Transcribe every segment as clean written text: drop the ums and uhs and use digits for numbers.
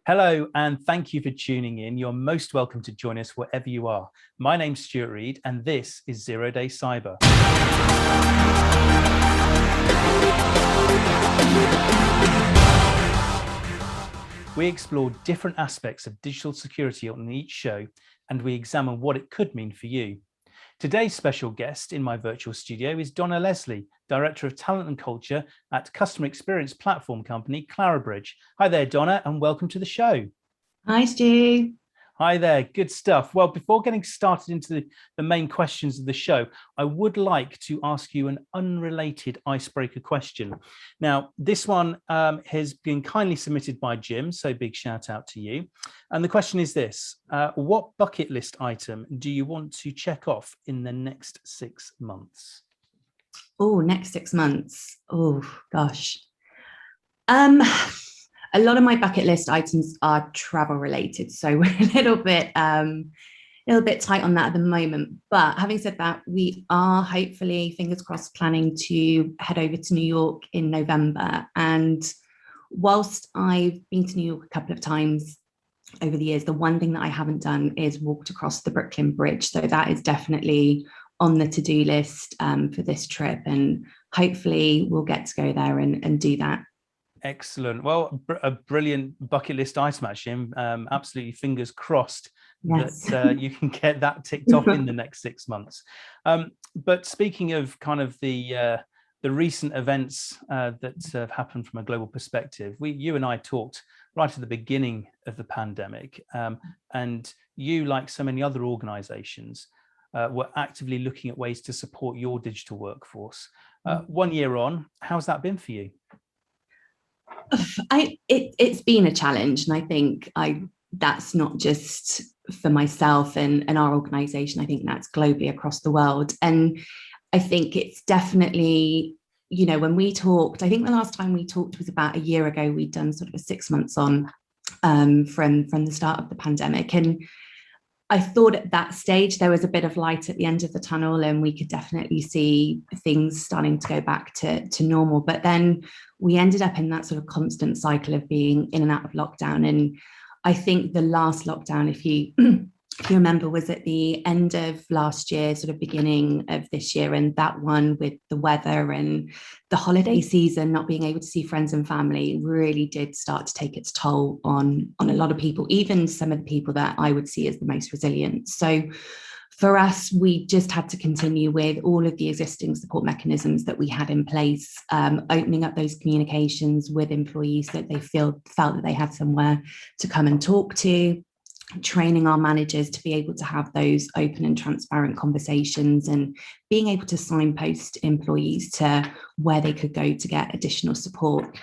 Hello, and thank you for tuning in. You're most welcome to join us wherever you are. My name's Stuart Reed, and this is ZeroDaysCyber. We explore different aspects of digital security on each show, and we examine what it could mean for you. Today's special guest in my virtual studio is Donna Leslie, Director of Talent and Culture at customer experience platform company Clarabridge. Hi there, Donna, and welcome to the show. Hi, Stu. Hi there, good stuff. Well, before getting started into the main questions of the show, I would like to ask you an unrelated icebreaker question. Now, this one has been kindly submitted by Jim, so big shout out to you. And the question is this: what bucket list item do you want to check off in the next 6 months? Oh, next 6 months. Oh, gosh. A lot of my bucket list items are travel related, so we're a little bit tight on that at the moment. But having said that, we are hopefully, fingers crossed, planning to head over to New York in November. And whilst I've been to New York a couple of times over the years, the one thing that I haven't done is walked across the Brooklyn Bridge. So that is definitely on the to-do list for this trip, and hopefully we'll get to go there and do that. Excellent. Well, a brilliant bucket list item, actually. Absolutely fingers crossed that you can get that ticked off in the next 6 months. But speaking of kind of the recent events that have happened from a global perspective, you and I talked right at the beginning of the pandemic, and you, like so many other organizations, were actively looking at ways to support your digital workforce. 1 year on, how's that been for you? It's been a challenge, and I think that's not just for myself and our organization. I think that's globally across the world. And I think it's definitely, when we talked, I think the last time we talked was about a year ago. We'd done sort of a 6 months on from the start of the pandemic, and I thought at that stage there was a bit of light at the end of the tunnel, and we could definitely see things starting to go back to normal. But then we ended up in that sort of constant cycle of being in and out of lockdown. And I think the last lockdown, if you remember, was at the end of last year, sort of beginning of this year. And that one, with the weather and the holiday season, not being able to see friends and family, really did start to take its toll on a lot of people, even some of the people that I would see as the most resilient. So for us, we just had to continue with all of the existing support mechanisms that we had in place, opening up those communications with employees so that they felt that they had somewhere to come and talk to, training our managers to be able to have those open and transparent conversations, and being able to signpost employees to where they could go to get additional support.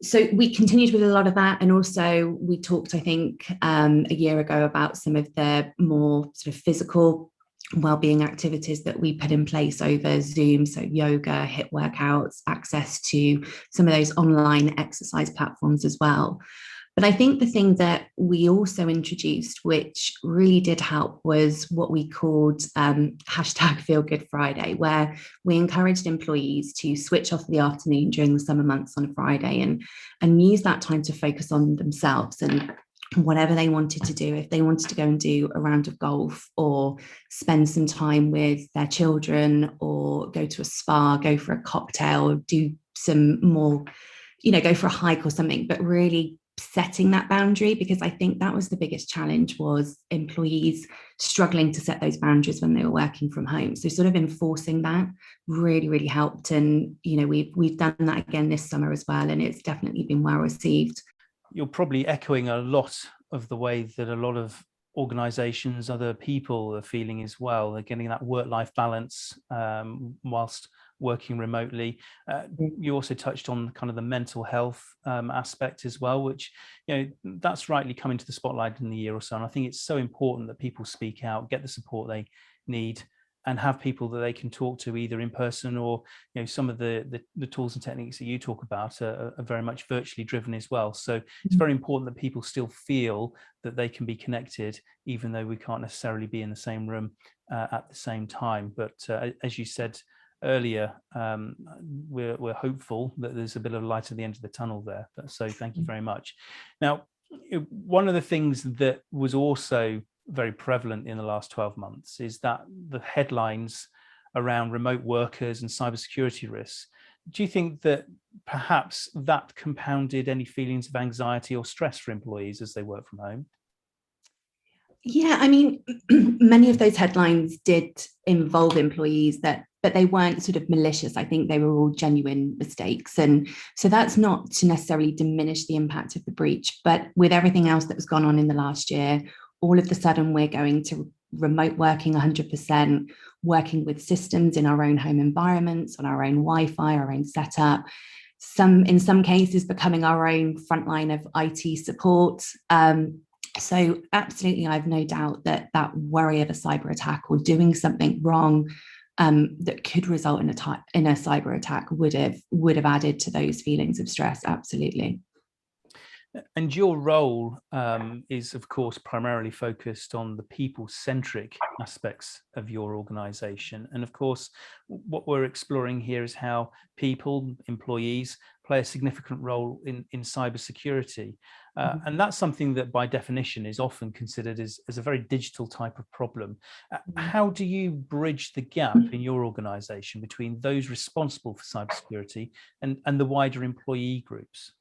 So we continued with a lot of that. And also we talked, I think, a year ago about some of the more sort of physical wellbeing activities that we put in place over Zoom. So yoga, HIIT workouts, access to some of those online exercise platforms as well. But I think the thing that we also introduced, which really did help, was what we called hashtag Feel Good Friday, where we encouraged employees to switch off the afternoon during the summer months on a Friday and use that time to focus on themselves and whatever they wanted to do. If they wanted to go and do a round of golf, or spend some time with their children, or go to a spa, go for a cocktail, do some more, go for a hike or something, but really setting that boundary, because I think that was the biggest challenge, was employees struggling to set those boundaries when they were working from home. So sort of enforcing that really, really helped. And, we've done that again this summer as well, and it's definitely been well received. You're probably echoing a lot of the way that a lot of organizations, other people are feeling as well. They're getting that work-life balance whilst working remotely. You also touched on kind of the mental health aspect as well, which, that's rightly coming to the spotlight in the year or so. And I think it's so important that people speak out, get the support they need, and have people that they can talk to, either in person or, some of the tools and techniques that you talk about are very much virtually driven as well. So it's very important that people still feel that they can be connected, even though we can't necessarily be in the same room at the same time. But as you said earlier, we're hopeful that there's a bit of light at the end of the tunnel there. So thank you very much. Now, One of the things that was also very prevalent in the last 12 months is that the headlines around remote workers and cybersecurity risks. Do you think that perhaps that compounded any feelings of anxiety or stress for employees as they work from home? Yeah, I mean, many of those headlines did involve employees but they weren't sort of malicious. I think they were all genuine mistakes. And so that's not to necessarily diminish the impact of the breach, but with everything else that was gone on in the last year, all of a sudden we're going to remote working 100%, working with systems in our own home environments, on our own Wi-Fi, our own setup, in some cases becoming our own frontline of IT support. So absolutely, I have no doubt that that worry of a cyber attack or doing something wrong that could result in a cyber attack would have added to those feelings of stress. Absolutely. And your role is, of course, primarily focused on the people-centric aspects of your organization. And of course, what we're exploring here is how people, employees, play a significant role in cybersecurity. And that's something that by definition is often considered as a very digital type of problem. How do you bridge the gap in your organization between those responsible for cybersecurity and the wider employee groups?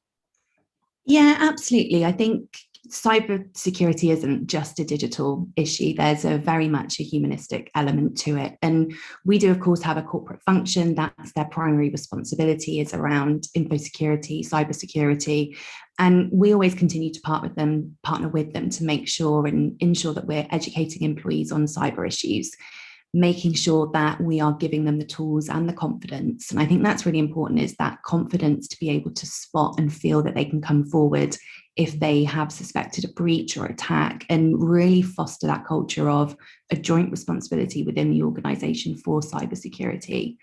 Yeah, absolutely. I think cybersecurity isn't just a digital issue. There's a very much a humanistic element to it. And we do, of course, have a corporate function. That's their primary responsibility, is around info security, cybersecurity. And we always continue to partner with them to make sure and ensure that we're educating employees on cyber issues, making sure that we are giving them the tools and the confidence. And I think that's really important, is that confidence to be able to spot and feel that they can come forward if they have suspected a breach or attack, and really foster that culture of a joint responsibility within the organization for cybersecurity.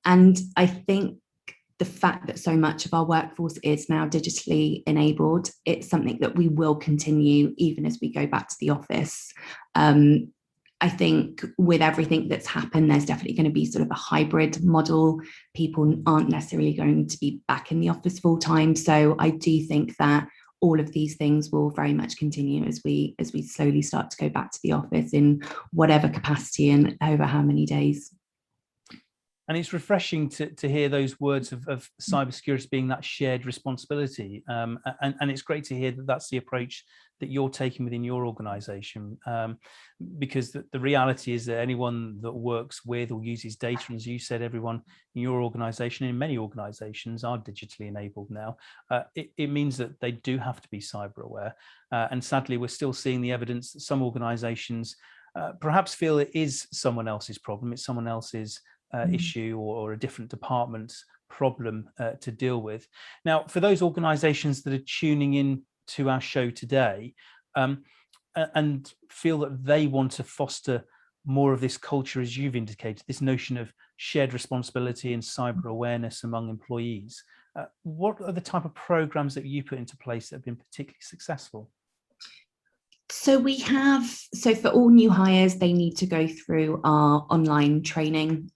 And I think the fact that so much of our workforce is now digitally enabled, it's something that we will continue even as we go back to the office. I think with everything that's happened, there's definitely going to be sort of a hybrid model. People aren't necessarily going to be back in the office full time. So I do think that all of these things will very much continue as we slowly start to go back to the office in whatever capacity and over how many days. And it's refreshing to hear those words of cybersecurity being that shared responsibility. And it's great to hear that that's the approach that you're taking within your organization, because the reality is that anyone that works with or uses data, and as you said, everyone in your organization, in many organizations, are digitally enabled now. It means that they do have to be cyber aware. And sadly, we're still seeing the evidence that some organizations perhaps feel it is someone else's problem, it's someone else's issue or a different department's problem to deal with. Now, for those organizations that are tuning in to our show today and feel that they want to foster more of this culture, as you've indicated, this notion of shared responsibility and cyber awareness among employees, what are the type of programs that you put into place that have been particularly successful? So for all new hires, they need to go through our online training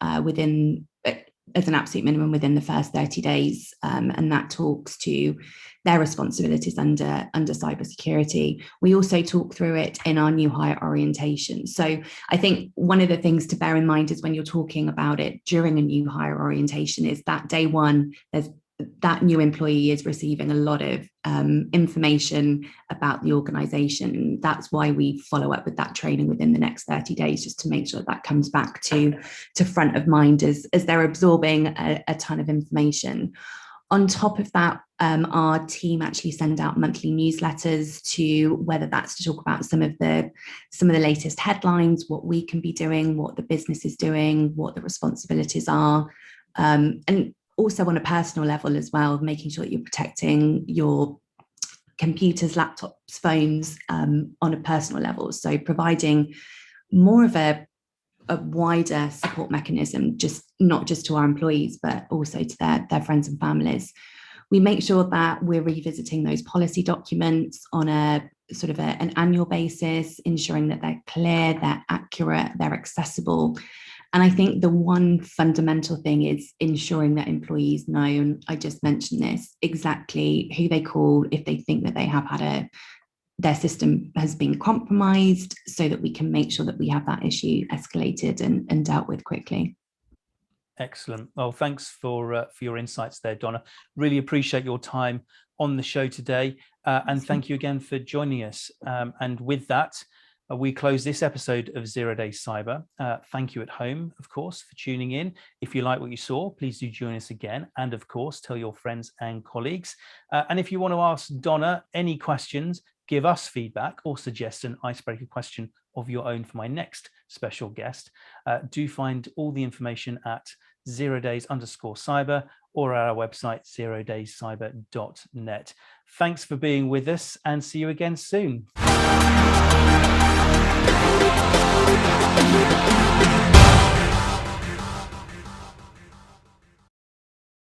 as an absolute minimum within the first 30 days. And that talks to their responsibilities under cybersecurity. We also talk through it in our new hire orientation. So I think one of the things to bear in mind is when you're talking about it during a new hire orientation is that day one, that new employee is receiving a lot of information about the organization. That's why we follow up with that training within the next 30 days, just to make sure that comes back to front of mind as they're absorbing a ton of information. On top of that, our team actually send out monthly newsletters to, whether that's to talk about some of the latest headlines, what we can be doing, what the business is doing, what the responsibilities are, and also on a personal level as well, making sure that you're protecting your computers, laptops, phones on a personal level. So providing more of a wider support mechanism, not just to our employees, but also to their friends and families. We make sure that we're revisiting those policy documents on a sort of an annual basis, ensuring that they're clear, they're accurate, they're accessible. And I think the one fundamental thing is ensuring that employees know, and I just mentioned this, exactly who they call if they think that they have had their system has been compromised, so that we can make sure that we have that issue escalated and dealt with quickly. Excellent. Well, thanks for your insights there, Donna. Really appreciate your time on the show today. And thank you again for joining us. And with that, we close this episode of 0 Days Cyber. Thank you at home, of course, for tuning in. If you like what you saw, please do join us again. And of course, tell your friends and colleagues. And if you want to ask Donna any questions, give us feedback, or suggest an icebreaker question of your own for my next special guest, do find all the information at 0days_cyber or at our website, ZeroDaysCyber.net. Thanks for being with us, and see you again soon.